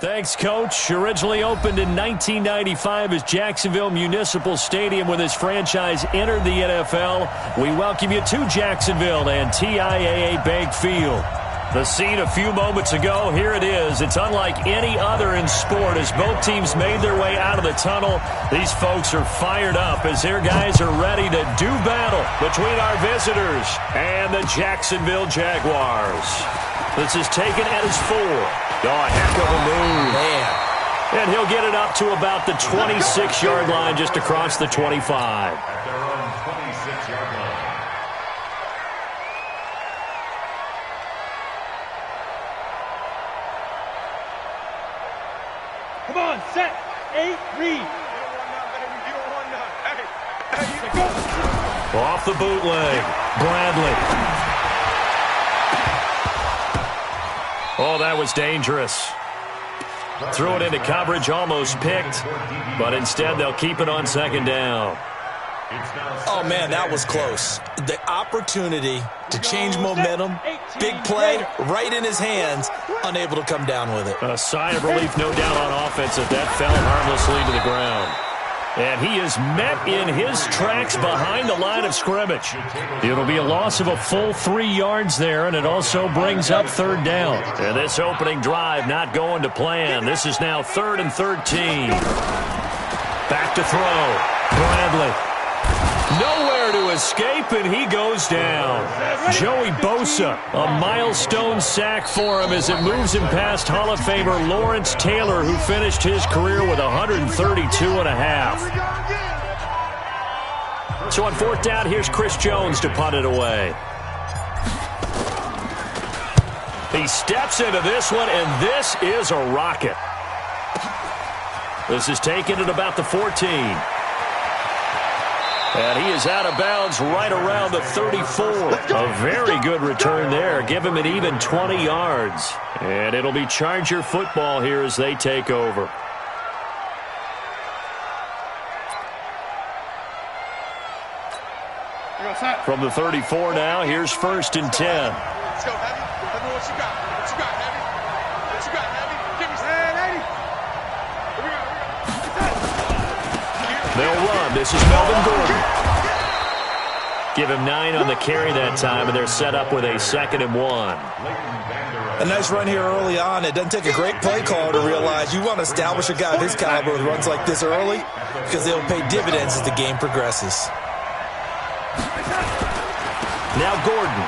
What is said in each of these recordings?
Thanks, Coach. Originally opened in 1995 as Jacksonville Municipal Stadium when this franchise entered the NFL. We welcome you to Jacksonville and TIAA Bank Field. The scene a few moments ago, here it is. It's unlike any other in sport as both teams made their way out of the tunnel. These folks are fired up as their guys are ready to do battle between our visitors and the Jacksonville Jaguars. This is taken at his 4. Oh, a heck of a move. Man. And he'll get it up to about the 26-yard line just across the 25. At their own 26-yard line. Come on, set, 8, read. Off the bootleg, Bradley. Oh, that was dangerous. Threw it into coverage, almost picked, but instead they'll keep it on second down. Oh, man, that was close. The opportunity to change momentum, big play, right in his hands, unable to come down with it. A sigh of relief, no doubt, on offense as that fell harmlessly to the ground. And he is met in his tracks behind the line of scrimmage. It'll be a loss of a full 3 yards there, and it also brings up third down. And this opening drive not going to plan. This is now 3rd and 13. Back to throw. Bradley. Nowhere to escape, and he goes down. Joey Bosa, a milestone sack for him as it moves him past Hall of Famer Lawrence Taylor, who finished his career with 132.5. So on 4th down, here's Chris Jones to punt it away. He steps into this one, and this is a rocket. This is taken at about the 14. And he is out of bounds right around the 34. A very good return there. Give him an even 20 yards. And it'll be Charger football here as they take over. From the 34 now, here's 1st and 10. Let's go, Heavy. Heavy, what you got? What you got, Heavy? What you got, Heavy? Give me some. They'll run. This is Melvin Gordon. Give him 9 on the carry that time, and they're set up with a 2nd and 1. A nice run here early on. It doesn't take a great play caller to realize you want to establish a guy of his caliber with runs like this early because they'll pay dividends as the game progresses. Now Gordon.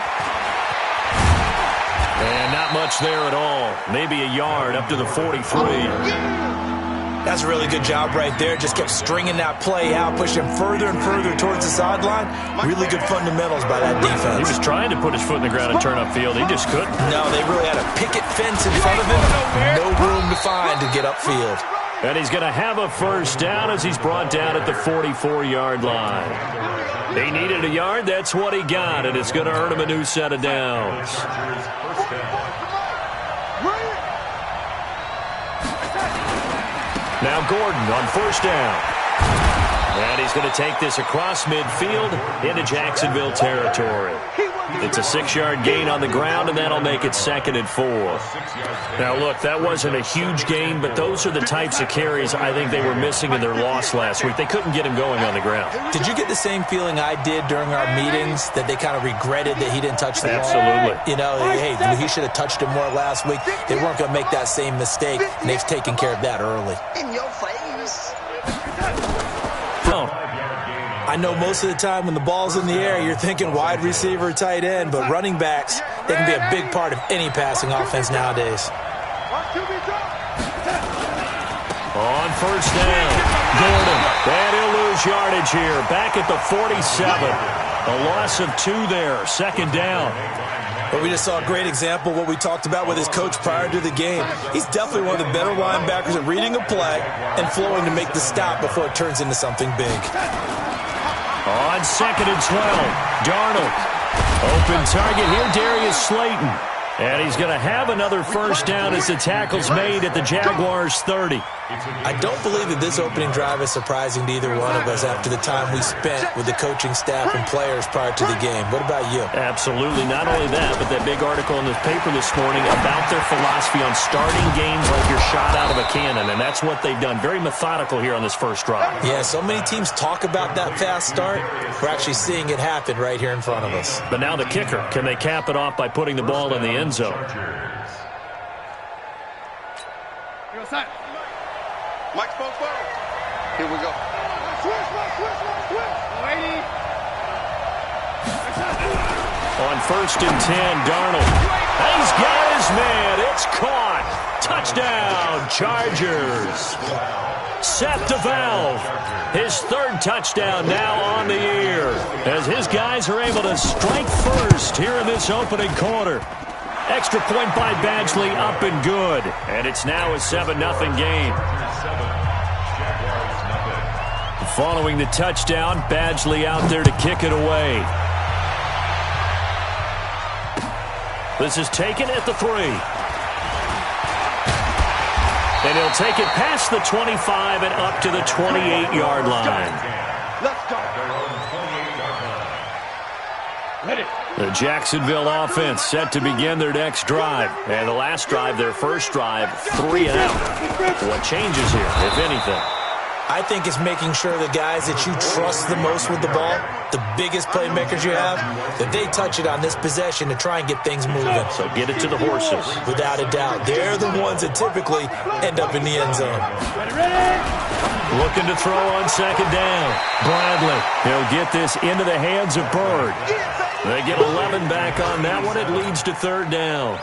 And not much there at all. Maybe a yard up to the 43. That's a really good job right there. Just kept stringing that play out, pushing him further and further towards the sideline. Really good fundamentals by that defense. He was trying to put his foot in the ground and turn upfield. He just couldn't. No, they really had a picket fence in front of him. No room to find to get upfield. And he's going to have a 1st down as he's brought down at the 44-yard line. He needed a yard. That's what he got, and it's going to earn him a new set of downs. Now Gordon on 1st down. And he's going to take this across midfield into Jacksonville territory. It's a 6-yard gain on the ground, and that'll make it 2nd and 4. Now, look, that wasn't a huge gain, but those are the types of carries I think they were missing in their loss last week. They couldn't get him going on the ground. Did you get the same feeling I did during our meetings, that they kind of regretted that he didn't touch the ball? Absolutely. You know, hey, he should have touched him more last week. They weren't going to make that same mistake, and they've taken care of that early. In your face. I know most of the time when the ball's in the air, you're thinking wide receiver, tight end, but running backs, they can be a big part of any passing offense nowadays. On 1st down, Gordon. And he'll lose yardage here. Back at the 47. A loss of 2 there. 2nd down. But we just saw a great example of what we talked about with his coach prior to the game. He's definitely one of the better linebackers at reading a play and flowing to make the stop before it turns into something big. On 2nd and 12, Darnold. Open target here, Darius Slayton. And he's going to have another 1st down as the tackle's made at the Jaguars' 30. I don't believe that this opening drive is surprising to either one of us after the time we spent with the coaching staff and players prior to the game. What about you? Absolutely. Not only that, but that big article in the paper this morning about their philosophy on starting games like you're shot out of a cannon, and that's what they've done. Very methodical here on this first drive. Yeah, so many teams talk about that fast start. We're actually seeing it happen right here in front of us. But now the kicker. Can they cap it off by putting the ball in the end zone? Mike's phone. Here we go. On 1st and 10, Darnold. He's got his man. It's caught. Touchdown, Chargers. Set to Valve. His 3rd touchdown now on the year as his guys are able to strike first here in this opening quarter. Extra point by Badgley, up and good. And it's now a 7-0 game. Following the touchdown, Badgley out there to kick it away. This is taken at the 3. And he'll take it past the 25 and up to the 28-yard line. Let's go. Ready. The Jacksonville offense set to begin their next drive. And the last drive, their first drive, 3 and out. What changes here, if anything? I think it's making sure the guys that you trust the most with the ball, the biggest playmakers you have, that they touch it on this possession to try and get things moving. So get it to the horses. Without a doubt. They're the ones that typically end up in the end zone. Looking to throw on 2nd down. Bradley. He'll get this into the hands of Bird. They get 11 back on that one. It leads to 3rd down.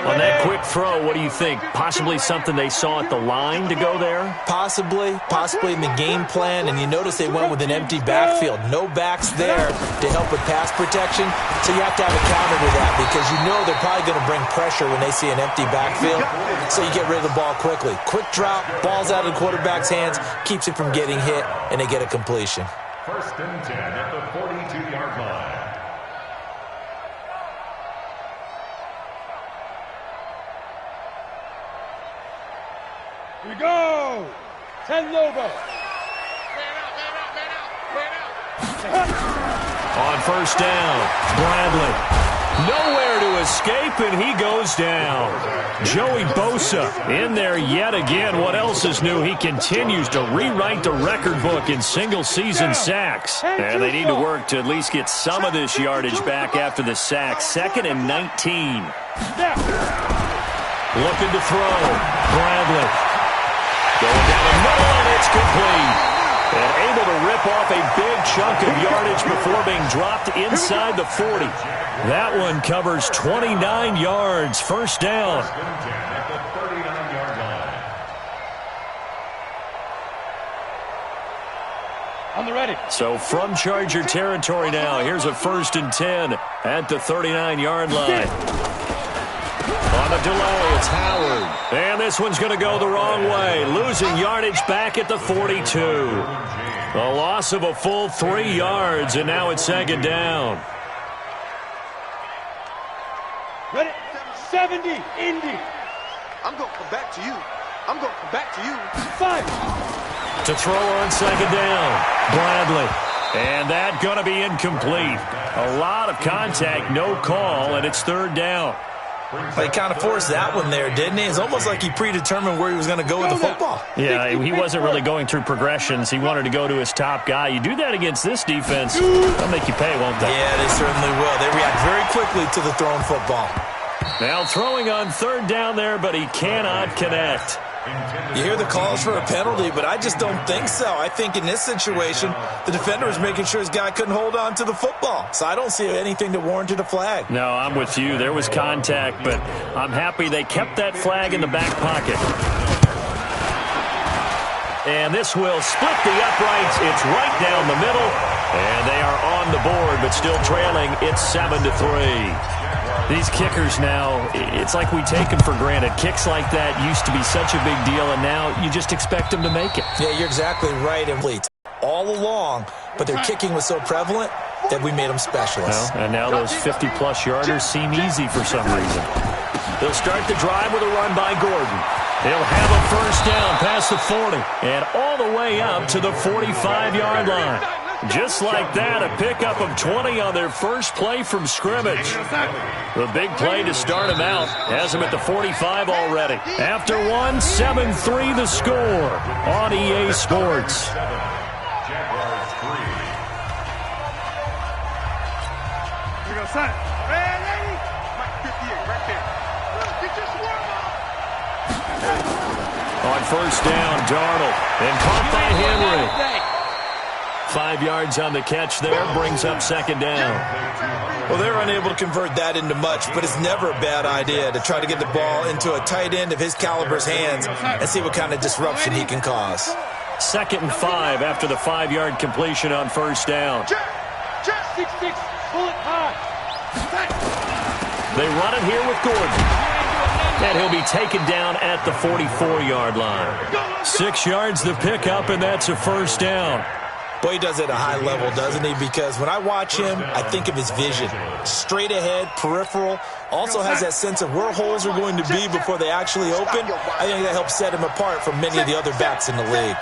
On that quick throw, what do you think? Possibly something they saw at the line to go there? Possibly in the game plan, and you notice they went with an empty backfield. No backs there to help with pass protection, so you have to have a counter to that because you know they're probably going to bring pressure when they see an empty backfield, so you get rid of the ball quickly. Quick drop, ball's out of the quarterback's hands, keeps it from getting hit, and they get a completion. 1st and 10 at the 42-yard line. Here we go. 10 Lobo. On 1st down, Bradley. Nowhere to escape, and he goes down. Joey Bosa in there yet again. What else is new? He continues to rewrite the record book in single-season sacks. And they need to work to at least get some of this yardage back after the sack. 2nd and 19. Looking to throw. Bradley. Going down the middle, and it's complete. And able to rip off a big chunk of yardage before being dropped inside the 40. That one covers 29 yards. 1st down. On the ready. So from Charger territory now, here's a 1st and 10 at the 39-yard line. On the delay, it's Howard. And this one's going to go the wrong way. Losing yardage back at the 42. A loss of a full 3 yards, and now it's 2nd down. Ready. 70. Indy. I'm going to come back to you. 5. To throw on 2nd down. Bradley. And that going to be incomplete. A lot of contact, no call, and it's 3rd down. He kind of forced that one there, didn't he? It's almost like he predetermined where he was going to go with the football. Yeah, he wasn't really going through progressions. He wanted to go to his top guy. You do that against this defense, they'll make you pay, won't they? Yeah, they certainly will. They react very quickly to the thrown football. Now throwing on 3rd down there, but he cannot connect. You hear the calls for a penalty, but I just don't think so. I think in this situation, the defender was making sure his guy couldn't hold on to the football. So I don't see anything that warranted a flag. No, I'm with you. There was contact, but I'm happy they kept that flag in the back pocket. And this will split the uprights. It's right down the middle. And they are on the board, but still trailing. It's 7-3. These kickers now, it's like we take them for granted. Kicks like that used to be such a big deal, and now you just expect them to make it. Yeah, you're exactly right, and all along, but their kicking was so prevalent that we made them specialists. Well, and now those 50-plus yarders seem easy for some reason. They'll start the drive with a run by Gordon. He'll have a first down past the 40 and all the way up to the 45-yard line. Just like that, a pickup of 20 on their first play from scrimmage. The big play to start him out has him at the 45 already. After one, 7-3 the score on EA Sports. Jaguars 3. Here goes son. Hey, lady. Mike 58 right there. Get your swarm up. On first down, Darnold. And caught by Henry. 5 yards on the catch there, brings up second down. Well, they're unable to convert that into much, but it's never a bad idea to try to get the ball into a tight end of his caliber's hands and see what kind of disruption he can cause. 2nd and 5 after the 5-yard completion on first down. 6-6, pull it high. They run it here with Gordon. And he'll be taken down at the 44-yard line. 6 yards the pickup, and that's a first down. Boy, he does it at a high level, doesn't he? Because when I watch him, I think of his vision. Straight ahead, peripheral. Also has that sense of where holes are going to be before they actually open. I think that helps set him apart from many of the other backs in the league.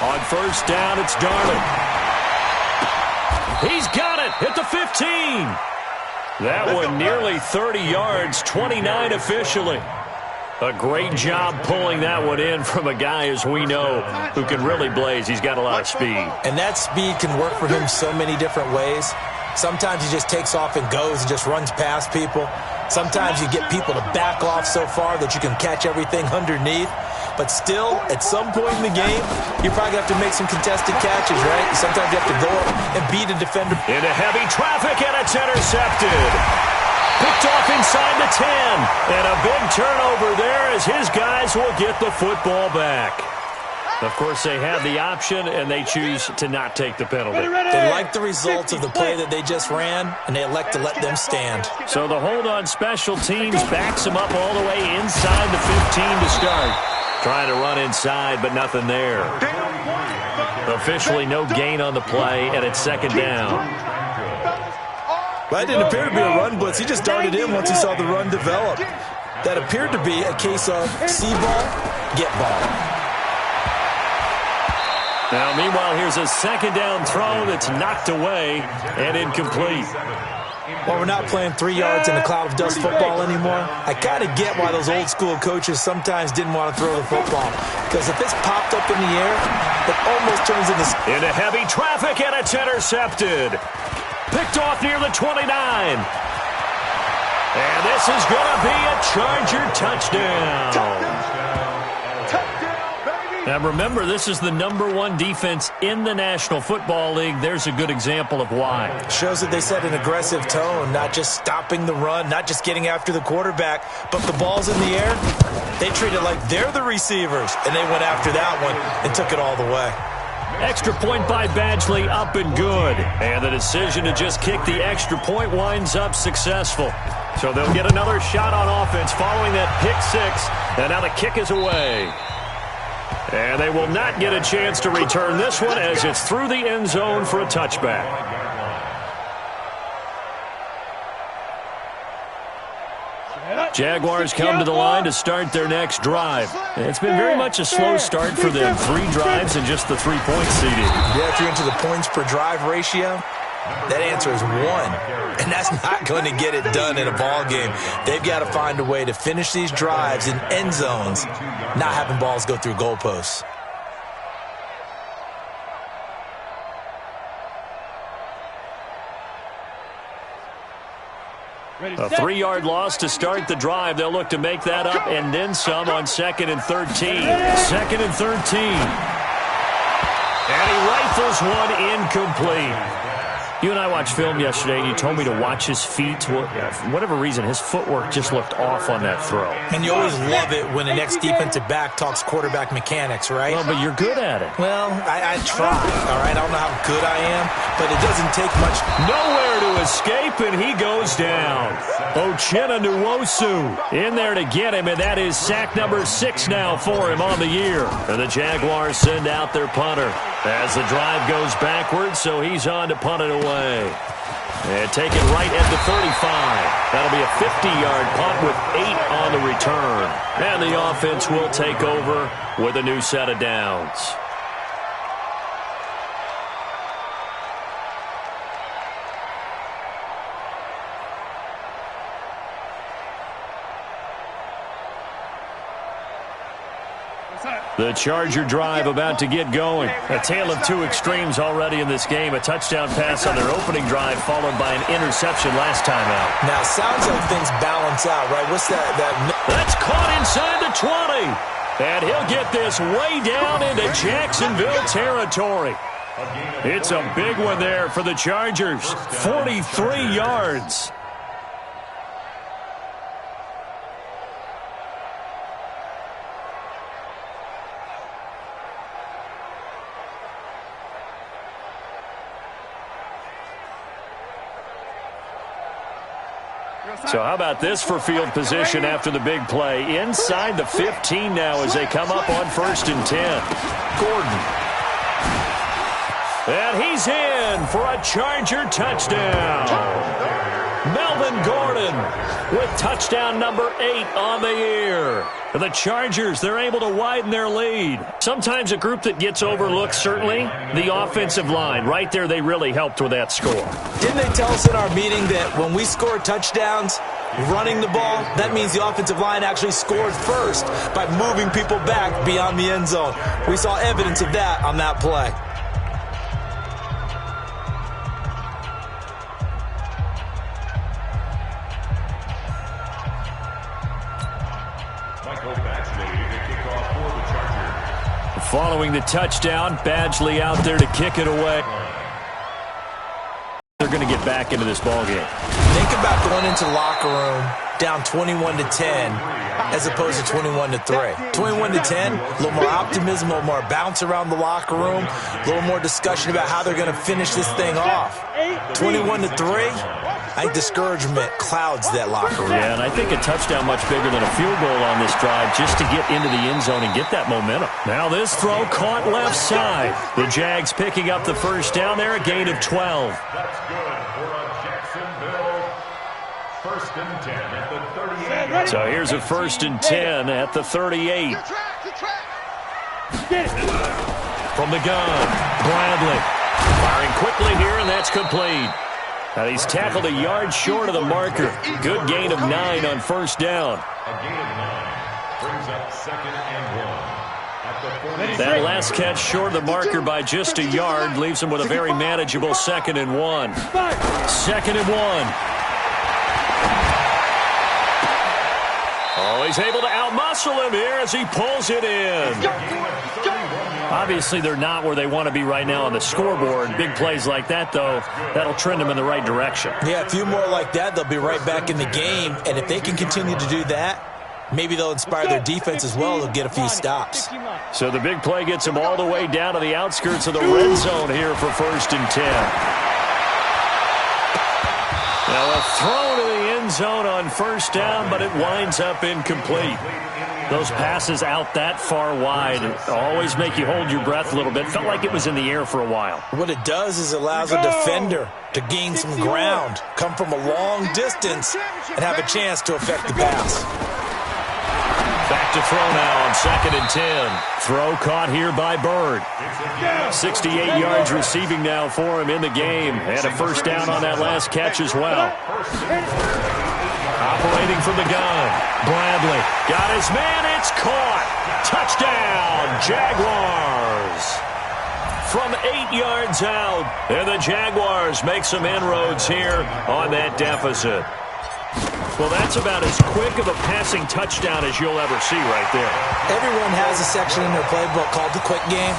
On first down, it's Darnold. He's got it at the 15. That one nearly 30 yards, 29 officially. A great job pulling that one in from a guy, as we know, who can really blaze. He's got a lot of speed. And that speed can work for him so many different ways. Sometimes he just takes off and goes and just runs past people. Sometimes you get people to back off so far that you can catch everything underneath. But still, at some point in the game, you're probably going to have to make some contested catches, right? Sometimes you have to go up and beat a defender. Into heavy traffic, and it's intercepted. Picked off inside the 10. And a big turnover there as his guys will get the football back. Of course, they have the option, and they choose to not take the penalty. They like the results of the play that they just ran, and they elect to let them stand. So the hold on special teams backs them up all the way inside the 15 to start. Trying to run inside, but nothing there. Officially no gain on the play, and it's second down. Well, that didn't appear to be a run blitz. He just darted in once he saw the run develop. That appeared to be a case of see ball, get ball. Now, meanwhile, here's a second down throw that's knocked away and incomplete. Well, we're not playing 3 yards in a cloud of dust football anymore. I kind of get why those old school coaches sometimes didn't want to throw the football. Because if it's popped up in the air, it almost turns into heavy traffic, and it's intercepted. Picked off near the 29. And this is going to be a Charger touchdown. Now remember, this is the #1 defense in the National Football League. There's a good example of why. Shows that they set an aggressive tone, not just stopping the run, not just getting after the quarterback, but the ball's in the air. They treat it like they're the receivers, and they went after that one and took it all the way. Extra point by Badgley, up and good. And the decision to just kick the extra point winds up successful. So they'll get another shot on offense following that pick six. And now the kick is away. And they will not get a chance to return this one as it's through the end zone for a touchback. Jaguars come to the line to start their next drive. It's been very much a slow start for them. 3 drives and just the 3-point seeding. Yeah, if you're into the points per drive ratio, that answer is 1. And that's not going to get it done in a ball game. They've got to find a way to finish these drives in end zones, not having balls go through goalposts. A 3-yard loss to start the drive. They'll look to make that up and then some on 2nd and 13. 2nd and 13. And he rifles one incomplete. You and I watched film yesterday, and you told me to watch his feet. For whatever reason, his footwork just looked off on that throw. And you always love it when the next defensive back talks quarterback mechanics, right? Well, but you're good at it. Well, I try, all right? I don't know how good I am, but it doesn't take much. Nowhere to escape, and he goes down. Uchenna Nwosu in there to get him, and that is sack number 6 now for him on the year. And the Jaguars send out their punter as the drive goes backwards, so he's on to punt it away. And take it right at the 35. That'll be a 50-yard punt with 8 on the return. And the offense will take over with a new set of downs. The Charger drive about to get going. A tale of two extremes already in this game. A touchdown pass on their opening drive followed by an interception last time out. Now, sounds like things balance out, right? What's that? That's caught inside the 20. And he'll get this way down into Jacksonville territory. It's a big one there for the Chargers. 43 yards. So how about this for field position after the big play? Inside the 15 now as they come up on 1st and 10. Gordon. And he's in for a Charger touchdown. Melvin Gordon with touchdown number 8 on the year. The Chargers, they're able to widen their lead. Sometimes a group that gets overlooked, certainly, the offensive line. Right there, they really helped with that score. Didn't they tell us in our meeting that when we score touchdowns running the ball, that means the offensive line actually scored first by moving people back beyond the end zone? We saw evidence of that on that play. Following the touchdown, Badgley out there to kick it away. They're going to get back into this ballgame. Think about going into the locker room down 21-10 as opposed to 21-3. 21-10, a little more optimism, a little more bounce around the locker room, a little more discussion about how they're going to finish this thing off. 21-3, I think discouragement clouds that locker room. Yeah, and I think a touchdown much bigger than a field goal on this drive just to get into the end zone and get that momentum. Now this throw caught left side. The Jags picking up the first down there, a gain of 12. That's good for a Jacksonville 1st and 10 at the 38. So here's a 1st and 10 at the 38. From the gun, Bradley. Firing quickly here, and that's complete. Now he's tackled a yard short of the marker. Good gain of 9 on 1st down. A gain of 9 brings up 2nd and 1 at the 40. That last catch short of the marker by just a yard leaves him with a very manageable 2nd and 1. 2nd and 1. Oh, he's able to outmuscle him here as he pulls it in. Obviously, they're not where they want to be right now on the scoreboard. Big plays like that, though, that'll trend them in the right direction. Yeah, a few more like that, they'll be right back in the game. And if they can continue to do that, maybe they'll inspire their defense as well. They'll get a few stops. So the big play gets them all the way down to the outskirts of the red zone here for 1st and 10. Now a throw to the end zone on 1st down, but it winds up incomplete. Those passes out that far wide always make you hold your breath a little bit. Felt like it was in the air for a while. What it does is it allows a defender to gain some ground, come from a long distance, and have a chance to affect the pass. Back to throw now on 2nd and 10. Throw caught here by Bird. 68 yards receiving now for him in the game. And a 1st down on that last catch as well. Operating from the gun. Bradley got his man. It's caught. Touchdown, Jaguars. From 8 yards out. And the Jaguars make some inroads here on that deficit. Well, that's about as quick of a passing touchdown as you'll ever see right there. Everyone has a section in their playbook called the quick game.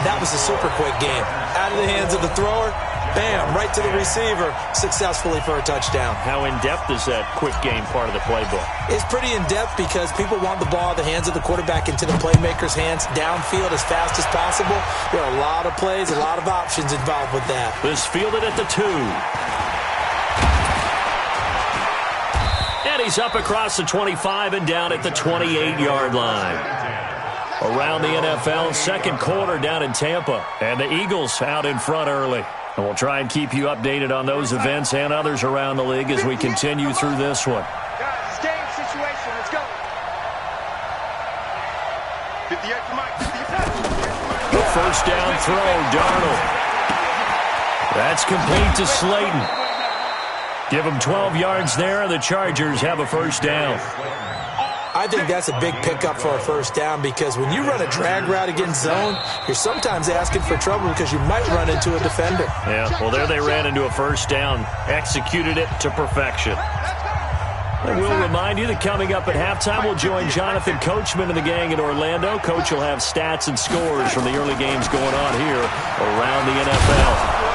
That was a super quick game. Out of the hands of the thrower, bam, right to the receiver, successfully for a touchdown. How in-depth is that quick game part of the playbook? It's pretty in-depth because people want the ball in the hands of the quarterback into the playmaker's hands, downfield as fast as possible. There are a lot of plays, a lot of options involved with that. This fielded at the 2. And he's up across the 25 and down at the 28-yard line. Around the NFL, 2nd quarter down in Tampa. And the Eagles out in front early. And we'll try and keep you updated on those events and others around the league as we continue through this one. Guys, it's game situation. Let's go. 58 to Mike. 58. The first down throw, Darnold. That's complete to Slayton. Give him 12 yards there, and the Chargers have a first down. I think that's a big pickup for a first down because when you run a drag route against zone, you're sometimes asking for trouble because you might run into a defender. Yeah, well, there they ran into a first down, executed it to perfection. And we'll remind you that coming up at halftime, we'll join Jonathan Coachman and the gang in Orlando. Coach will have stats and scores from the early games going on here around the NFL.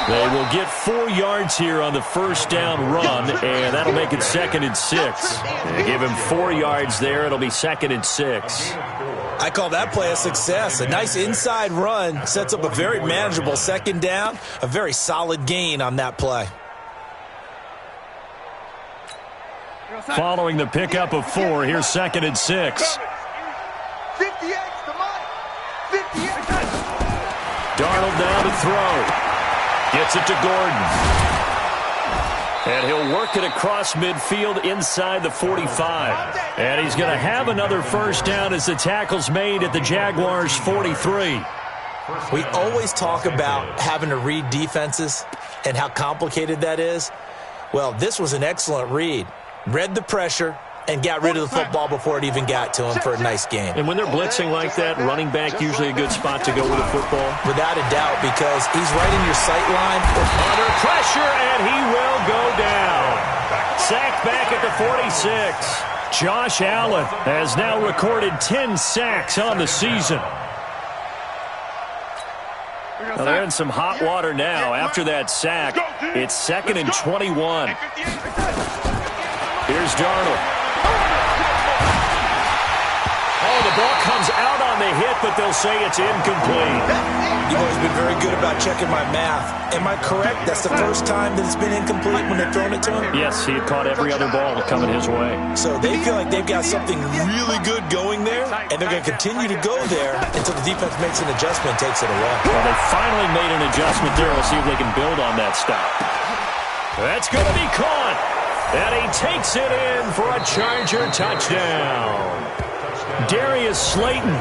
They will get 4 yards here on the first down run, and that'll make it 2nd and 6. They give him 4 yards there. It'll be 2nd and 6. I call that play a success. A nice inside run sets up a very manageable second down, a very solid gain on that play. Following the pickup of 4, here's 2nd and 6. 58 to Mike. 58. Darnold down to throw. Gets it to Gordon. And he'll work it across midfield inside the 45. And he's going to have another first down as the tackle's made at the Jaguars' 43. We always talk about having to read defenses and how complicated that is. Well, this was an excellent read. Read the pressure and got rid of the football before it even got to him for a nice game. And when they're blitzing like that, running back usually a good spot to go with the football. Without a doubt, because he's right in your sight line. Under pressure, and he will go down. Sacked back at the 46. Josh Allen has now recorded 10 sacks on the season. Well, they're in some hot water now. After that sack, it's 2nd and 21. Here's Darnold. Oh, the ball comes out on the hit, but they'll say it's incomplete. You've always been very good about checking my math. Am I correct? That's the first time that it's been incomplete when they've thrown it to him? Yes, he had caught every other ball coming his way. So they feel like they've got something really good going there, and they're going to continue to go there until the defense makes an adjustment and takes it away. Well, they finally made an adjustment there. We'll see if they can build on that stop. That's going to be caught. And he takes it in for a Charger touchdown. Darius Slayton,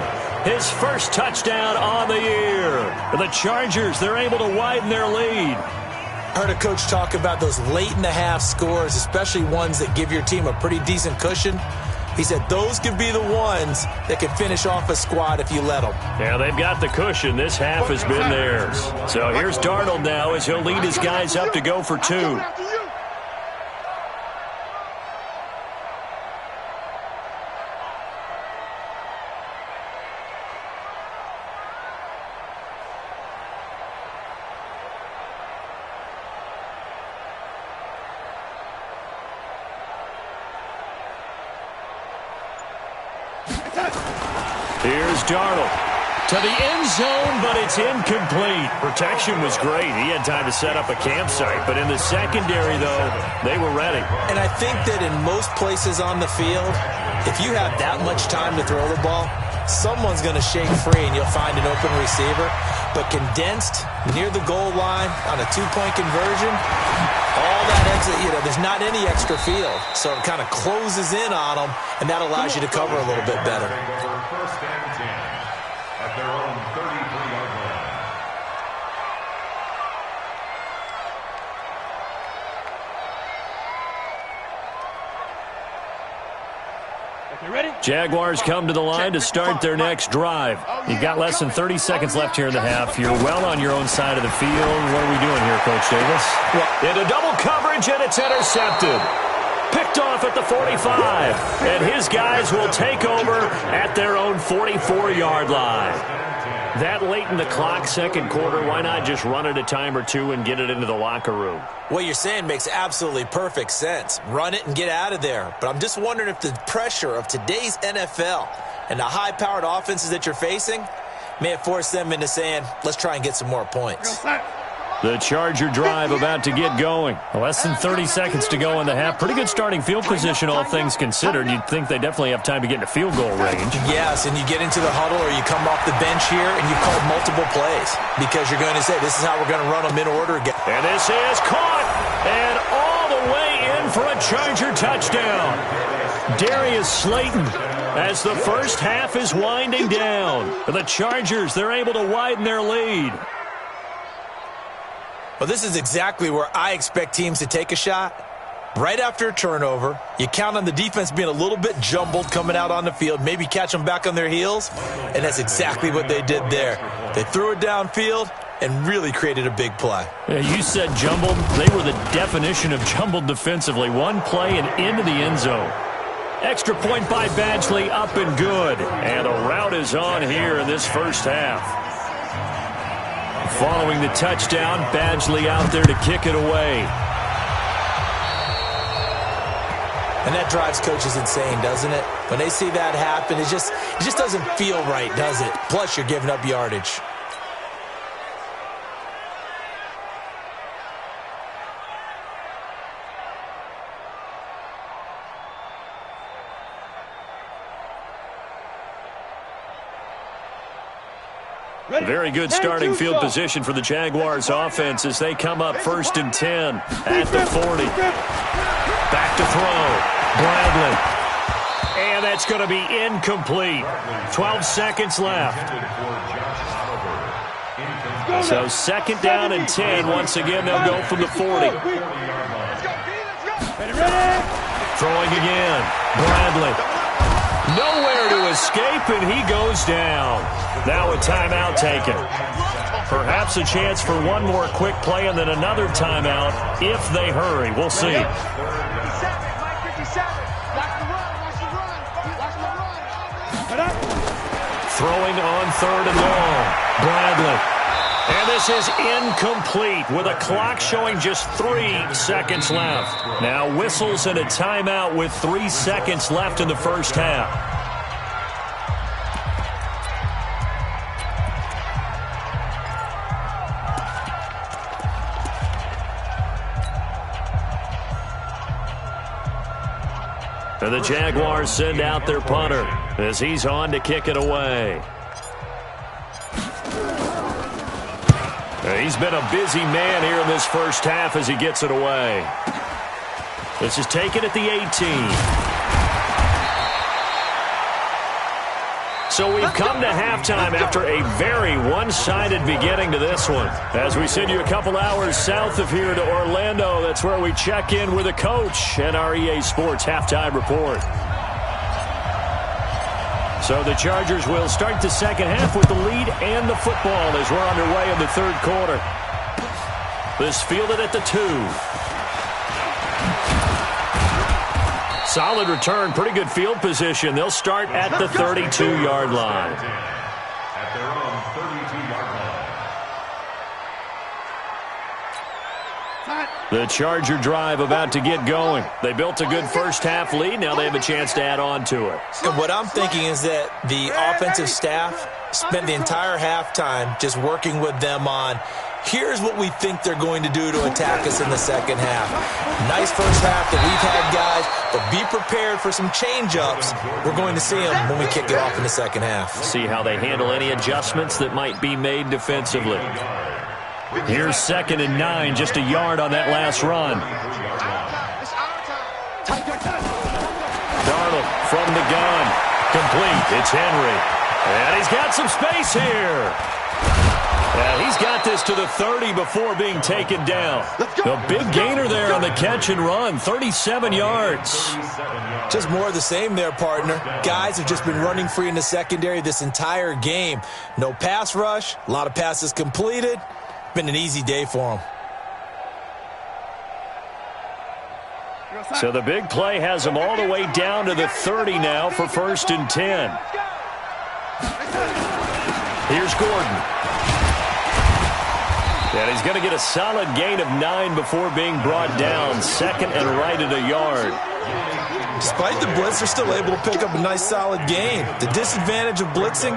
his first touchdown on the year. The Chargers, they're able to widen their lead. I heard a coach talk about those late-in-the-half scores, especially ones that give your team a pretty decent cushion. He said those could be the ones that can finish off a squad if you let them. Yeah, they've got the cushion. This half has been theirs. So here's Darnold now as he'll lead his guys up to go for 2. Here's Darnold to the end zone, but it's incomplete. Protection was great. He had time to set up a campsite, but in the secondary, though, they were ready. And I think that in most places on the field, if you have that much time to throw the ball, someone's going to shake free and you'll find an open receiver. But condensed near the goal line on a 2-point conversion, all that exit, there's not any extra field. So it kind of closes in on them, and that allows you to cover a little bit better. First and 10 at their own 33-yard line. Jaguars come to the line to start their next drive. You've got less than 30 seconds left here in the half. You're well on your own side of the field. What are we doing here, Coach Davis? Well, into double coverage, and it's intercepted. Picked off at the 45. And his guys will take over at their own 44-yard line. That late in the clock, second quarter, why not just run it a time or two and get it into the locker room? What you're saying makes absolutely perfect sense. Run it and get out of there. But I'm just wondering if the pressure of today's NFL and the high-powered offenses that you're facing may have forced them into saying, let's try and get some more points. The Charger drive about to get going. Less than 30 seconds to go in the half. Pretty good starting field position, all things considered. You'd think they definitely have time to get into field goal range. Yes, and you get into the huddle or you come off the bench here and you've called multiple plays because you're going to say, this is how we're going to run them in order again. And this is caught and all the way in for a Charger touchdown. Darius Slayton, as the first half is winding down. The Chargers, they're able to widen their lead. Well, this is exactly where I expect teams to take a shot. Right after a turnover, you count on the defense being a little bit jumbled coming out on the field, maybe catch them back on their heels, and that's exactly what they did there. They threw it downfield and really created a big play. Yeah, you said jumbled. They were the definition of jumbled defensively. One play and into the end zone. Extra point by Badgley, up and good. And a rout is on here in this first half. Following the touchdown, Badgley out there to kick it away. And that drives coaches insane, doesn't it? When they see that happen, it just doesn't feel right, does it? Plus, you're giving up yardage. Very good starting field position for the Jaguars offense as they come up 1st and 10 at the 40. Back to throw. Bradley. And that's going to be incomplete. 12 seconds left. So 2nd down and 10. Once again, they'll go from the 40. Throwing again. Bradley. Nowhere to escape, and he goes down. Now a timeout taken. Perhaps a chance for one more quick play and then another timeout if they hurry. We'll see. Throwing on 3rd and long. Bradley. And this is incomplete with a clock showing just 3 seconds left. Now whistles and a timeout with 3 seconds left in the first half. And the Jaguars send out their punter as he's on to kick it away. He's been a busy man here in this first half as he gets it away. This is taken at the 18. So we've come to halftime after a very one-sided beginning to this one. As we send you a couple hours south of here to Orlando, that's where we check in with the coach and our EA Sports halftime report. So the Chargers will start the second half with the lead and the football as we're underway in the 3rd quarter. This fielded at the 2. Solid return, pretty good field position. They'll start at the 32-yard line. At their own 32-yard line. The Charger drive about to get going. They built a good first half lead. Now they have a chance to add on to it. And what I'm thinking is that the offensive staff spent the entire halftime just working with them on, here's what we think they're going to do to attack us in the second half. Nice first half that we've had, guys, but be prepared for some change-ups. We're going to see them when we kick it off in the second half. See how they handle any adjustmts that might be made defensively. Here's 2nd and 9, just a yard on that last run. Darnold from the gun. Complete. It's Henry. And he's got some space here. And he's got this to the 30 before being taken down. A big gainer there on the catch and run, 37 yards. Just more of the same there, partner. Guys have just been running free in the secondary this entire game. No pass rush, a lot of passes completed. Been an easy day for them. So the big play has them all the way down to the 30 now for 1st and 10. Here's Gordon. And he's going to get a solid gain of 9 before being brought down. 2nd and right at a yard. Despite the blitz, they're still able to pick up a nice, solid gain. The disadvantage of blitzing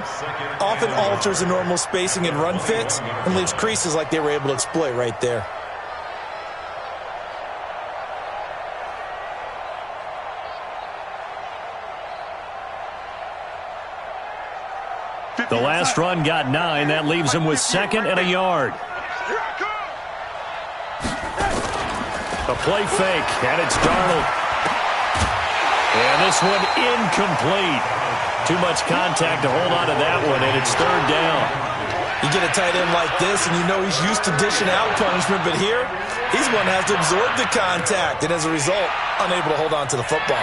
often alters the normal spacing and run fits and leaves creases like they were able to exploit right there. The last run got 9. That leaves him with 2nd and a yard. A play fake, and it's Darnold. And this one incomplete. Too much contact to hold on to that one, and it's 3rd down. You get a tight end like this, and you know he's used to dishing out punishment, but here, he's one that has to absorb the contact, and as a result, unable to hold on to the football.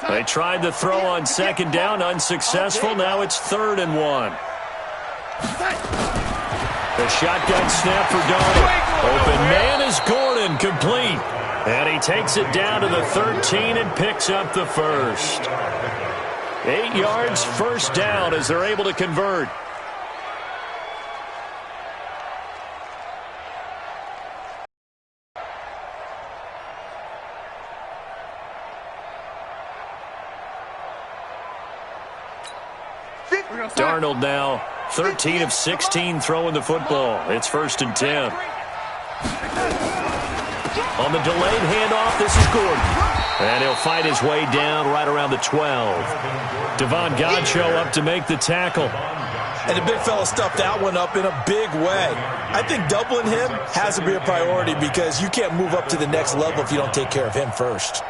They tried to throw on 2nd down, unsuccessful. Now it's 3rd and 1. The shotgun snap for Darnold. Open man is Gordon, complete. And he takes it down to the 13 and picks up the first. 8 yards, 1st down as they're able to convert. Darnold now 13 of 16 throwing the football. It's 1st and 10. On the delayed handoff, this is Gordon. And he'll fight his way down right around the 12. Devon Godchaux up to make the tackle. And the big fella stuffed that one up in a big way. I think doubling him has to be a priority because you can't move up to the next level if you don't take care of him first.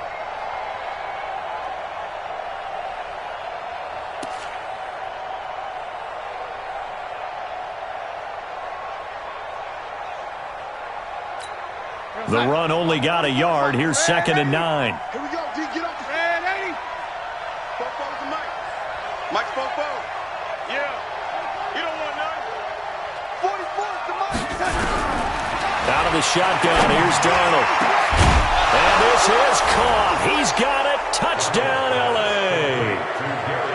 The run only got a yard. Here's 2nd and 9. Here we go, D. Get up. Man, 80. Bofo's the mic. Mike's Bofo. Yeah. You don't want none. 44's the mic. Out of the shotgun. Here's Darnold. And this is caught. He's got it. Touchdown, L.A.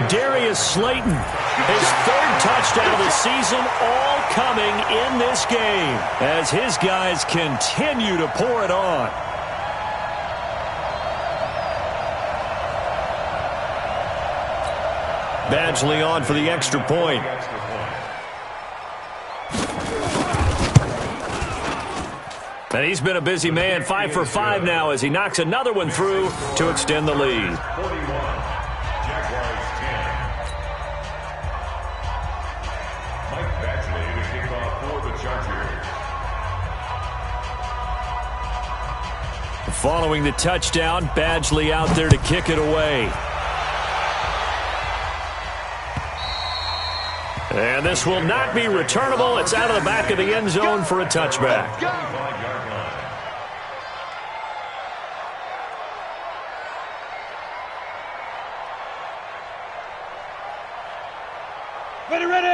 Darius Slayton, his 3rd touchdown of the season, all coming in this game as his guys continue to pour it on. Badgley on for the extra point. And he's been a busy man, 5 for 5 now as he knocks another one through to extend the lead. 41. Jaguars 10. Mike Badgley to kick off for the Chargers. Following the touchdown, Badgley out there to kick it away. And this will not be returnable. It's out of the back of the end zone for a touchback.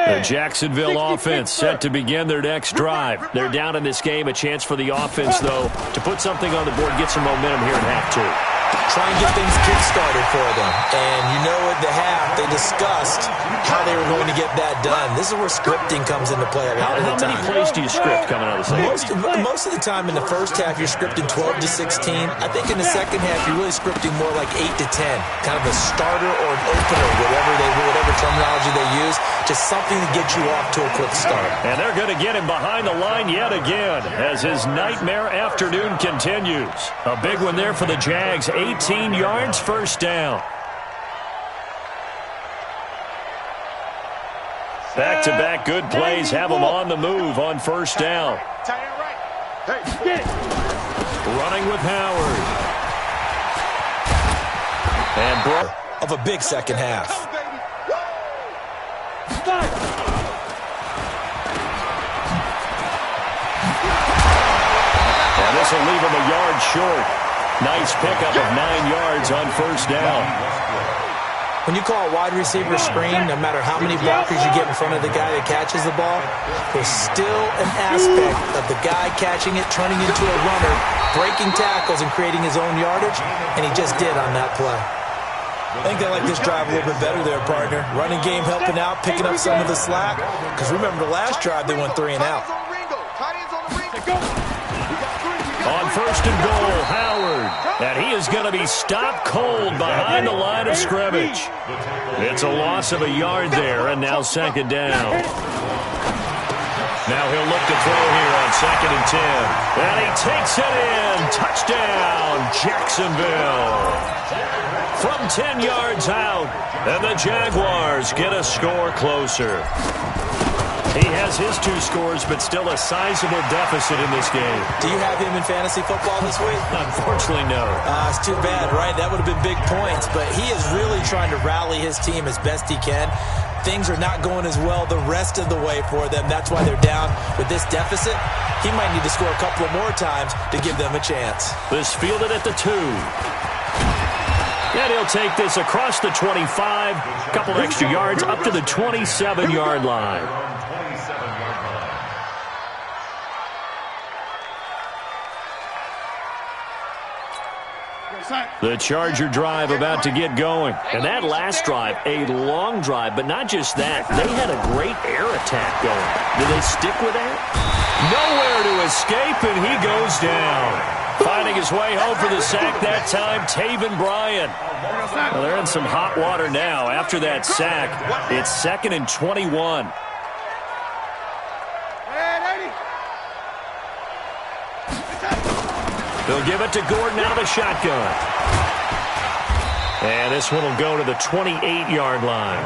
The Jacksonville offense set to begin their next drive. They're down in this game. A chance for the offense, though, to put something on the board, get some momentum here at half 2. Try and get things kick-started for them. And you know at the half, they discussed how they were going to get that done. This is where scripting comes into play a lot of the time. How many plays do you script coming out of the second? Most of the time in the first half, you're scripting 12 to 16. I think in the second half, you're really scripting more like 8 to 10. Kind of a starter or an opener, whatever terminology they use. Just something to get you off to a quick start. And they're going to get him behind the line yet again as his nightmare afternoon continues. A big one there for the Jags. 18 yards, 1st down. Back-to-back good plays have them on the move on 1st down. Running with Howard. And of a big second half. And this will leave him a yard short. Nice pickup of 9 yards on 1st down. When you call a wide receiver screen, no matter how many blockers you get in front of the guy that catches the ball, there's still an aspect of the guy catching it, turning into a runner, breaking tackles and creating his own yardage, and he just did on that play. I think they like this drive a little bit better there, partner. Running game helping out, picking up some of the slack. Because remember the last drive, they went 3 and out. On first and goal, Howard. And he is going to be stopped cold behind the line of scrimmage. It's a loss of a yard there, and now second down. Now he'll look to throw here on 2nd and 10. And he takes it in. Touchdown, Jacksonville. From 10 yards out, and the Jaguars get a score closer. He has his 2 scores, but still a sizable deficit in this game. Do you have him in fantasy football this week? Unfortunately, no. It's too bad, right? That would have been big points, but he is really trying to rally his team as best he can. Things are not going as well the rest of the way for them. That's why they're down with this deficit. He might need to score a couple of more times to give them a chance. This fielded at the 2. And he'll take this across the 25, a couple extra yards up to the 27-yard line. The Charger drive about to get going. And that last drive, a long drive, but not just that. They had a great air attack going. Did they stick with that? Nowhere to escape, and he goes down. Finding his way home for the sack that time, Taven Bryan. Well, they're in some hot water now. After that sack, it's 2nd and 21. They'll give it to Gordon out of the shotgun. And this one will go to the 28-yard line.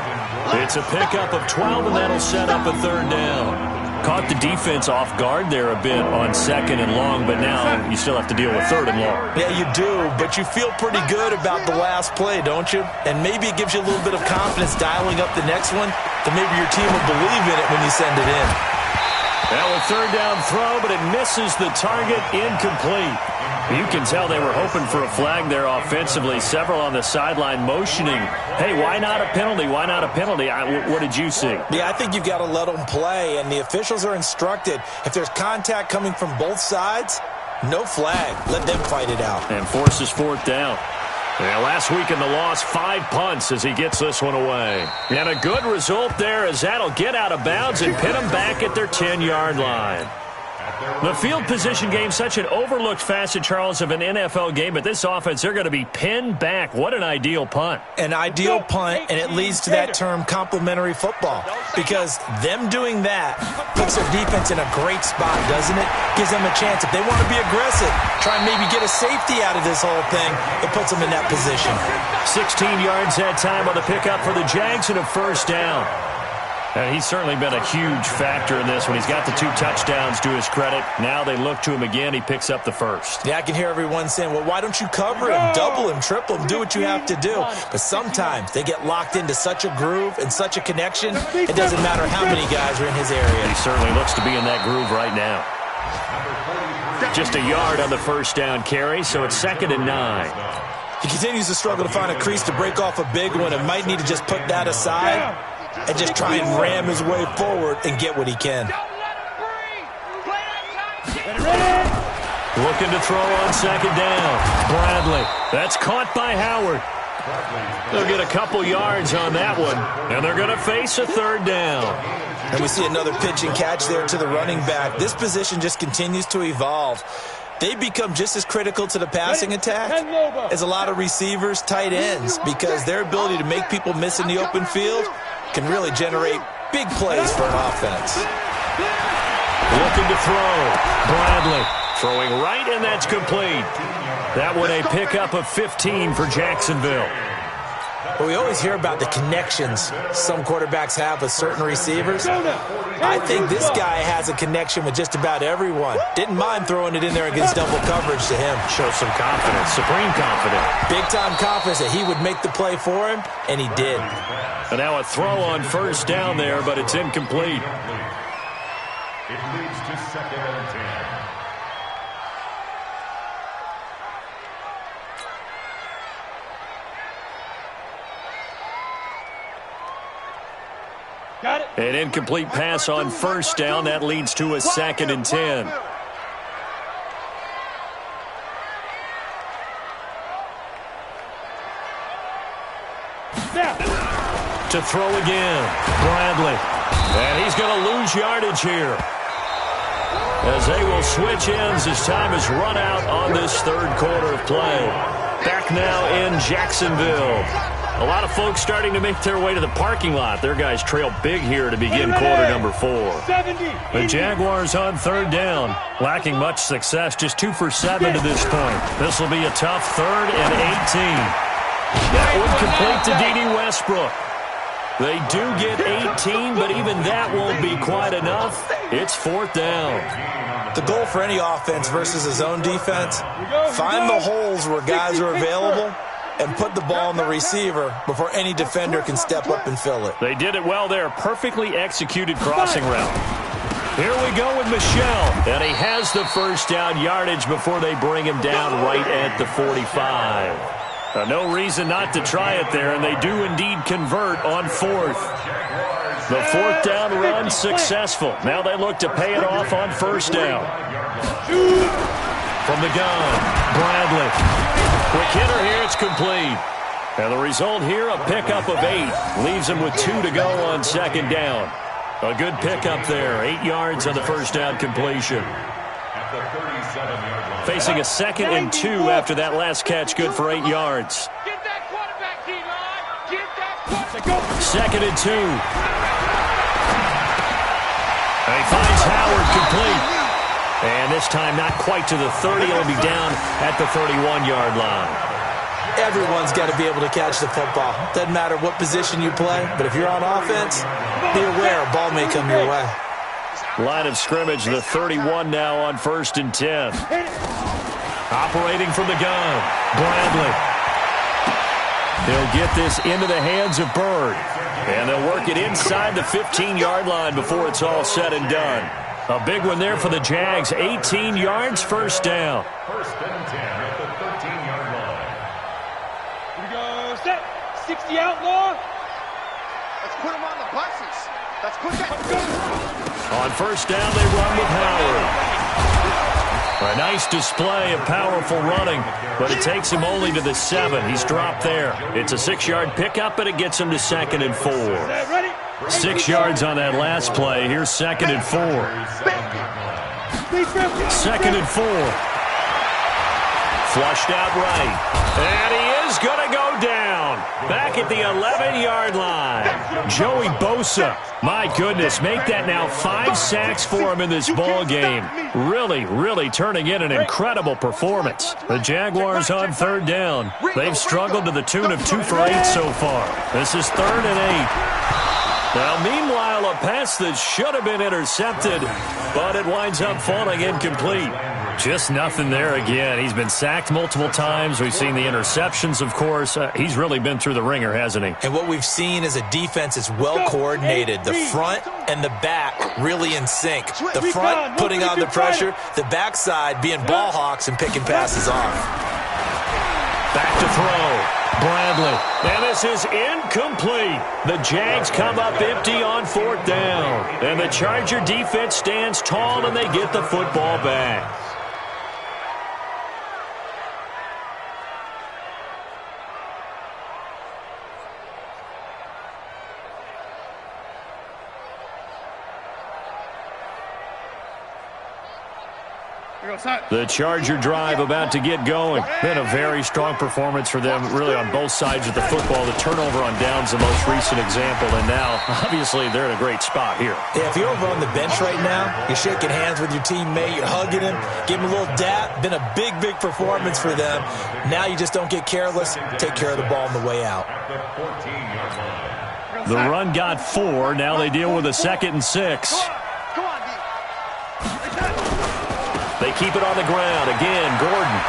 It's a pickup of 12, and that'll set up a 3rd down. Caught the defense off guard there a bit on 2nd and long, but now you still have to deal with 3rd and long. Yeah, you do, but you feel pretty good about the last play, don't you? And maybe it gives you a little bit of confidence dialing up the next one, that maybe your team will believe in it when you send it in. That was 3rd down throw, but it misses the target, incomplete. You can tell they were hoping for a flag there offensively. Several on the sideline motioning, hey, why not a penalty? Why not a penalty? What did you see? Yeah, I think you've got to let them play, and the officials are instructed. If there's contact coming from both sides, no flag. Let them fight it out. And forces 4th down. Yeah, last week in the loss, 5 punts as he gets this one away. And a good result there as that'll get out of bounds and pin them back at their 10-yard line. The field position game, such an overlooked facet, Charles, of an NFL game. But this offense, they're going to be pinned back. What an ideal punt. An ideal punt, and it leads to that term complementary football. Because them doing that puts their defense in a great spot, doesn't it? Gives them a chance. If they want to be aggressive, try and maybe get a safety out of this whole thing, it puts them in that position. 16 yards that time on the pickup for the Jags and a 1st down. And he's certainly been a huge factor in this one. He's got the 2 touchdowns to his credit. Now they look to him again. He picks up the 1st. Yeah, I can hear everyone saying, well, why don't you cover him, double him, triple him, do what you have to do. But sometimes they get locked into such a groove and such a connection, it doesn't matter how many guys are in his area. He certainly looks to be in that groove right now. Just a yard on the 1st down carry, so it's 2nd and 9. He continues to struggle to find a crease to break off a big one and might need to just put that aside and just try and ram his way forward and get what he can. Looking to throw on 2nd down. Bradley. That's caught by Howard. They'll get a couple yards on that one, and they're going to face a 3rd down. And we see another pitch and catch there to the running back. This position just continues to evolve. They become just as critical to the passing attack as a lot of receivers, tight ends, because their ability to make people miss in the open field can really generate big plays for an offense. Looking to throw. Bradley throwing right, and that's complete. That one a pickup of 15 for Jacksonville. Well, we always hear about the connections some quarterbacks have with certain receivers. I think this guy has a connection with just about everyone. Didn't mind throwing it in there against double coverage to him. Shows some confidence, supreme confidence. Big-time confidence that he would make the play for him, and he did. And now a throw on 1st down there, but it's incomplete. It leads to 2nd and 10. Got it. An incomplete pass on 1st down. That leads to a 2nd and 10. to throw again. Bradley. And he's going to lose yardage here, as they will switch ends as time has run out on this third quarter of play. Back now in Jacksonville. A lot of folks starting to make their way to the parking lot. Their guys trail big here to begin quarter number 4. The Jaguars on third down, lacking much success, just 2 for 7 to this point. This will be a tough 3rd and 18. That would complete to D.D. Westbrook. They do get 18, but even that won't be quite enough. It's 4th down. The goal for any offense versus a zone defense, find the holes where guys are available and put the ball on the receiver before any defender can step up and fill it. They did it well there. Perfectly executed crossing route. Here we go with Michel. And he has the first down yardage before they bring him down right at the 45. No reason not to try it there, and they do indeed convert on 4th. The 4th down run successful. Now they look to pay it off on 1st down. From the gun, Bradley. Quick hitter here, it's complete. And the result here, a pickup of 8. Leaves him with 2 to go on 2nd down. A good pickup there. 8 yards on the first down completion. Facing a 2nd and 2 after that last catch, good for 8 yards. Get that quarterback, D-line. Get that quarterback. 2nd and 2. And he finds Howard complete. And this time not quite to the 30. He'll be down at the 31-yard line. Everyone's got to be able to catch the football. Doesn't matter what position you play, but if you're on offense, be aware a ball may come your way. Line of scrimmage, the 31 now on 1st and 10. Operating from the gun, Bradley. He'll get this into the hands of Bird. And they'll work it inside the 15-yard line before it's all said and done. A big one there for the Jags. 18 yards, 1st down. 1st and 10 at the 13-yard line. Here we go. Set. 60 outlaw. Let's put them on the buses. Let's put that. On 1st down, they run with Howard. A nice display of powerful running, but it takes him only to the 7. He's dropped there. It's a 6-yard pickup, but it gets him to 2nd and 4. 6 yards on that last play. Here's 2nd and 4. 2nd and 4. Flushed out right. And he is going to go down. Back at the 11-yard line. Joey Bosa. My goodness, make that now 5 sacks for him in this ball game. Really turning in an incredible performance. The Jaguars on 3rd down. They've struggled to the tune of 2 for 8 so far. This is 3rd and 8. Now, meanwhile, a pass that should have been intercepted, but it winds up falling incomplete. Just nothing there again. He's been sacked multiple times. We've seen the interceptions, of course. He's really been through the ringer, hasn't he? And what we've seen is a defense that's well coordinated. The front and the back really in sync. The front putting on the pressure, the backside being ball hawks and picking passes off. Back to throw. Bradley. And this is incomplete. The Jags come up empty on 4th down. And the Charger defense stands tall, and they get the football back. The Charger drive about to get going. Been a very strong performance for them, really, on both sides of the football. The turnover on downs, the most recent example, and now, obviously, they're in a great spot here. Yeah, if you're over on the bench right now, you're shaking hands with your teammate, you're hugging him, give him a little dap. Been a big performance for them. Now you just don't get careless. Take care of the ball on the way out. The run got 4. Now they deal with a 2nd and 6. They keep it on the ground. Again, Gordon.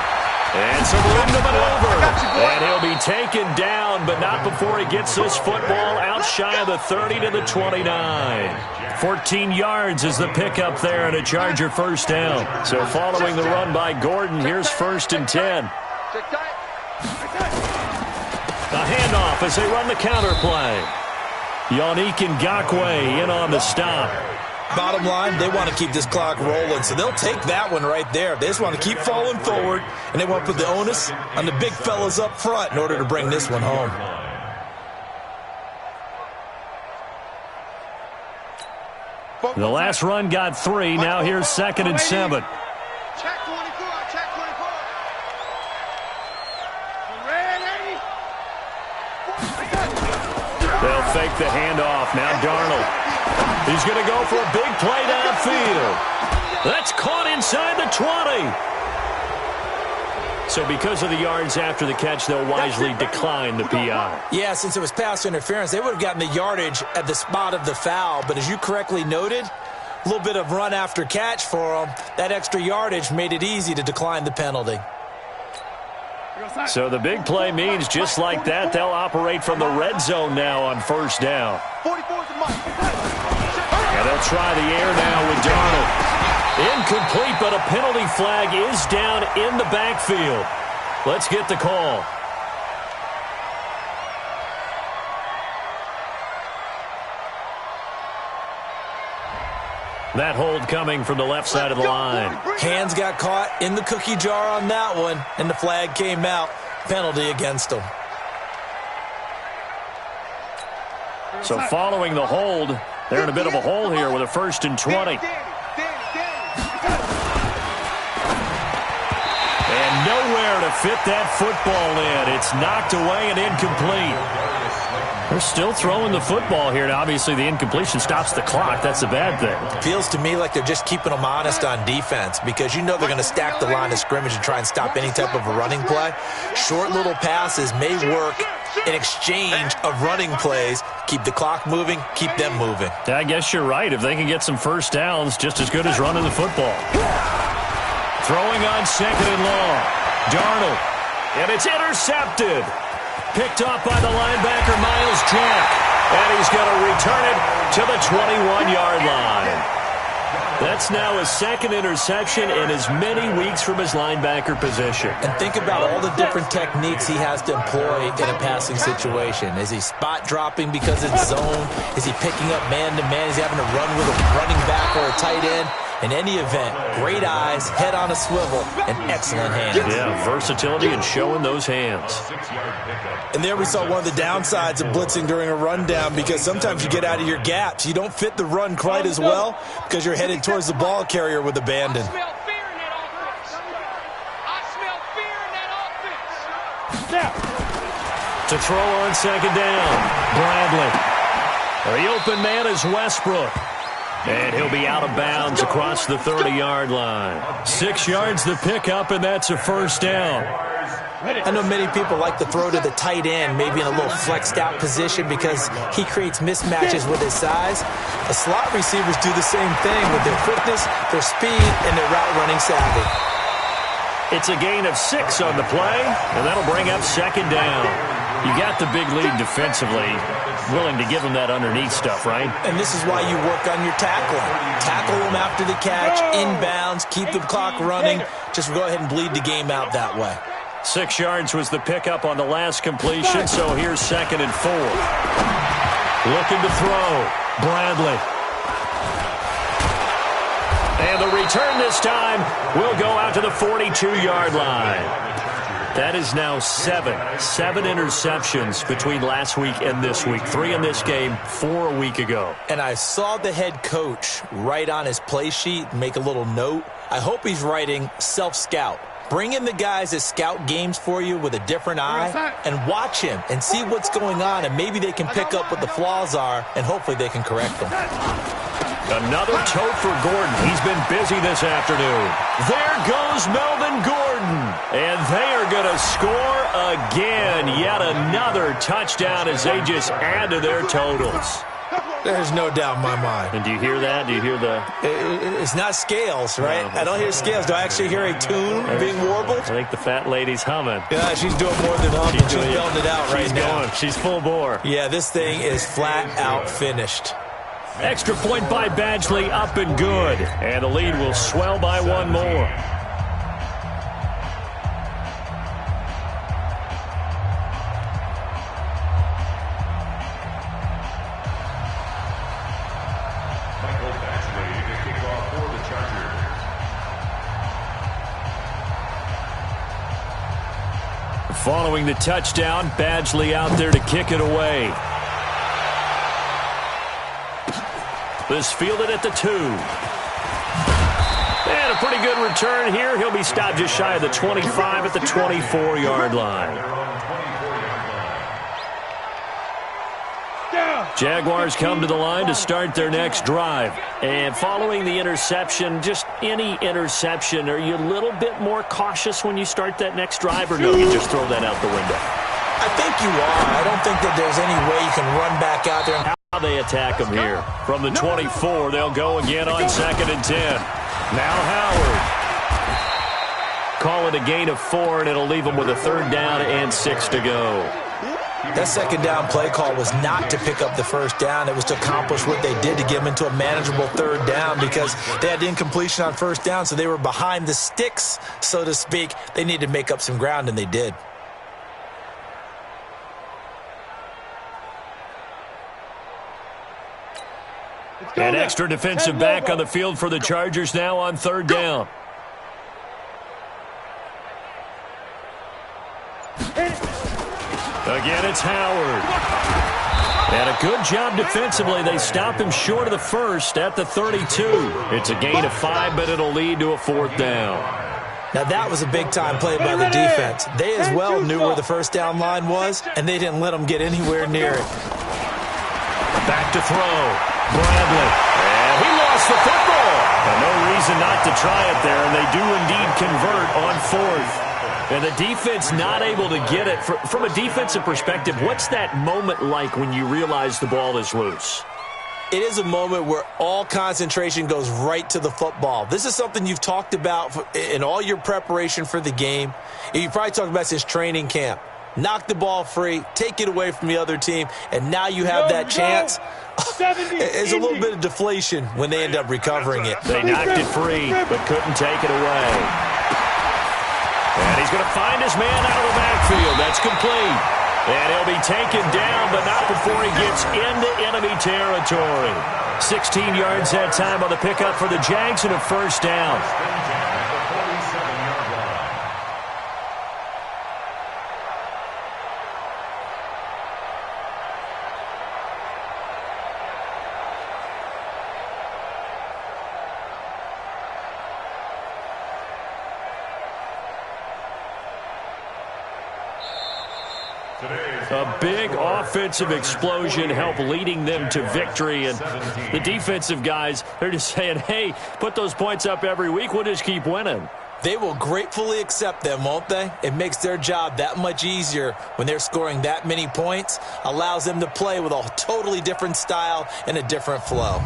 And some room to maneuver. And he'll be taken down, but not before he gets this football out shy of the 30 to the 29. 14 yards is the pickup there and a Charger 1st down. So following the run by Gordon, here's 1st and 10. A handoff as they run the counter play. Yannick Ngakoue in on the stop. Bottom line, they want to keep this clock rolling, so they'll take that one right there. They just want to keep falling forward, and they want to put the onus on the big fellas up front in order to bring this one home. The last run got 3. Now here's 2nd and 7. Check 24. Check 24. Red 80. They'll fake the handoff. Now Darnold. He's going to go for a big play downfield. That's caught inside the 20. So because of the yards after the catch, they'll wisely decline the PI. Yeah, since it was pass interference, they would have gotten the yardage at the spot of the foul. But as you correctly noted, a little bit of run after catch for them. That extra yardage made it easy to decline the penalty. So the big play means just like that, they'll operate from the red zone now on 1st down. 44 is the mic. And they'll try the air now with Darnold. Incomplete, but a penalty flag is down in the backfield. Let's get the call. That hold coming from the left side of the line. Hands got caught in the cookie jar on that one, and the flag came out. Penalty against them. So following the hold, they're in a bit of a hole here with a 1st and 20. And nowhere to fit that football in. It's knocked away and incomplete. They're still throwing the football here. Now, obviously, the incompletion stops the clock. That's a bad thing. Feels to me like they're just keeping them honest on defense because you know they're going to stack the line of scrimmage and try and stop any type of a running play. Short little passes may work in exchange of running plays. Keep the clock moving, keep them moving. I guess you're right. If they can get some 1st downs, just as good as running the football. Throwing on 2nd and long. Darnold. And it's intercepted. Picked off by the linebacker, Miles Jack. And he's going to return it to the 21-yard line. That's now his 2nd interception in as many weeks from his linebacker position. And think about all the different techniques he has to employ in a passing situation. Is he spot dropping because it's zone? Is he picking up man-to-man? Is he having to run with a running back or a tight end? In any event, great eyes, head on a swivel, and excellent hands. Yeah, versatility and showing those hands. And there we saw one of the downsides of blitzing during a rundown because sometimes you get out of your gaps. You don't fit the run quite as well because you're headed towards the ball carrier with abandon. I smell fear in that offense. Now. To throw on 2nd down, Bradley. The open man is Westbrook. And he'll be out of bounds across the 30-yard line. 6 yards the pickup, and that's a 1st down. I know many people like to throw to the tight end, maybe in a little flexed out position because he creates mismatches with his size. The slot receivers do the same thing with their quickness, their speed, and their route running savvy. It's a gain of 6 on the play, and that'll bring up 2nd down. You got the big lead defensively, willing to give them that underneath stuff, right? And this is why you work on your tackling. Tackle them after the catch, inbounds, keep the clock running. Just go ahead and bleed the game out that way. 6 yards was the pickup on the last completion, so here's 2nd and 4. Looking to throw, Bradley. And the return this time will go out to the 42-yard line. That is now 7 interceptions between last week and this week. 3 in this game, 4 a week ago. And I saw the head coach write on his play sheet, make a little note. I hope he's writing self-scout. Bring in the guys that scout games for you with a different eye and watch him and see what's going on, and maybe they can pick up what the flaws are, and hopefully they can correct them. Another tote for Gordon. He's been busy this afternoon. There goes Melvin Gordon. And they are going to score again. Yet another touchdown as they just add to their totals. There's no doubt in my mind. And do you hear that? Do you hear the... It's not scales, right? No. I don't hear scales. Do I actually hear a tune being warbled? I think the fat lady's humming. Yeah, she's doing more than humming. She's belting it out right now. She's full bore. Yeah, this thing is flat out finished. Extra point by Badgley, up and good. And the lead will swell by 1 more. Michael Badgley to kick off for the Chargers. Following the touchdown, Badgley out there to kick it away. This fielded at the 2. And a pretty good return here. He'll be stopped just shy of the 25 at the 24-yard line. Jaguars come to the line to start their next drive. And following the interception, just any interception, are you a little bit more cautious when you start that next drive, or no, you just throw that out the window? I think you are. I don't think that there's any way you can run back out there. How they attack them here. From the 24, they'll go again on 2nd and 10. Now Howard. Call it a gain of 4, and it'll leave them with a 3rd down and 6 to go. That 2nd down play call was not to pick up the 1st down. It was to accomplish what they did, to get them into a manageable 3rd down, because they had incompletion on 1st down, so they were behind the sticks, so to speak. They needed to make up some ground, and they did. An extra defensive back on the field for the Chargers now on 3rd down. Again, it's Howard. And a good job defensively. They stop him short of the 1st at the 32. It's a gain of 5, but it'll lead to a 4th down. Now, that was a big-time play by the defense. They as well knew where the 1st down line was, and they didn't let them get anywhere near it. Back to throw. Bradley. And he lost the football. And no reason not to try it there, and they do indeed convert on 4th. And the defense not able to get it. From a defensive perspective, what's that moment like when you realize the ball is loose? It is a moment where all concentration goes right to the football. This is something you've talked about in all your preparation for the game. You probably talked about since training camp. Knock the ball free, take it away from the other team, and now you have that chance. It's a little bit of deflation when they end up recovering it. They knocked it free, but couldn't take it away. And he's going to find his man out of the backfield. That's complete. And he'll be taken down, but not before he gets into enemy territory. 16 yards that time on the pickup for the Jags and a 1st down. A big offensive explosion helped leading them to victory. And the defensive guys, they're just saying, hey, put those points up every week. We'll just keep winning. They will gratefully accept them, won't they? It makes their job that much easier when they're scoring that many points. Allows them to play with a totally different style and a different flow.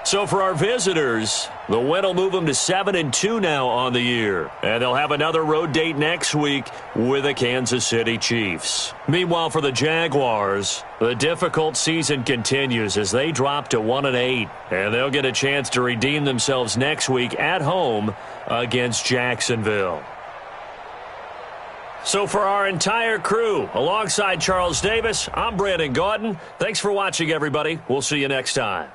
So for our visitors, the win will move them to 7-2 now on the year. And they'll have another road date next week with the Kansas City Chiefs. Meanwhile, for the Jaguars, the difficult season continues as they drop to 1-8. And they'll get a chance to redeem themselves next week at home against Jacksonville. So for our entire crew, alongside Charles Davis, I'm Brandon Gaudin. Thanks for watching, everybody. We'll see you next time.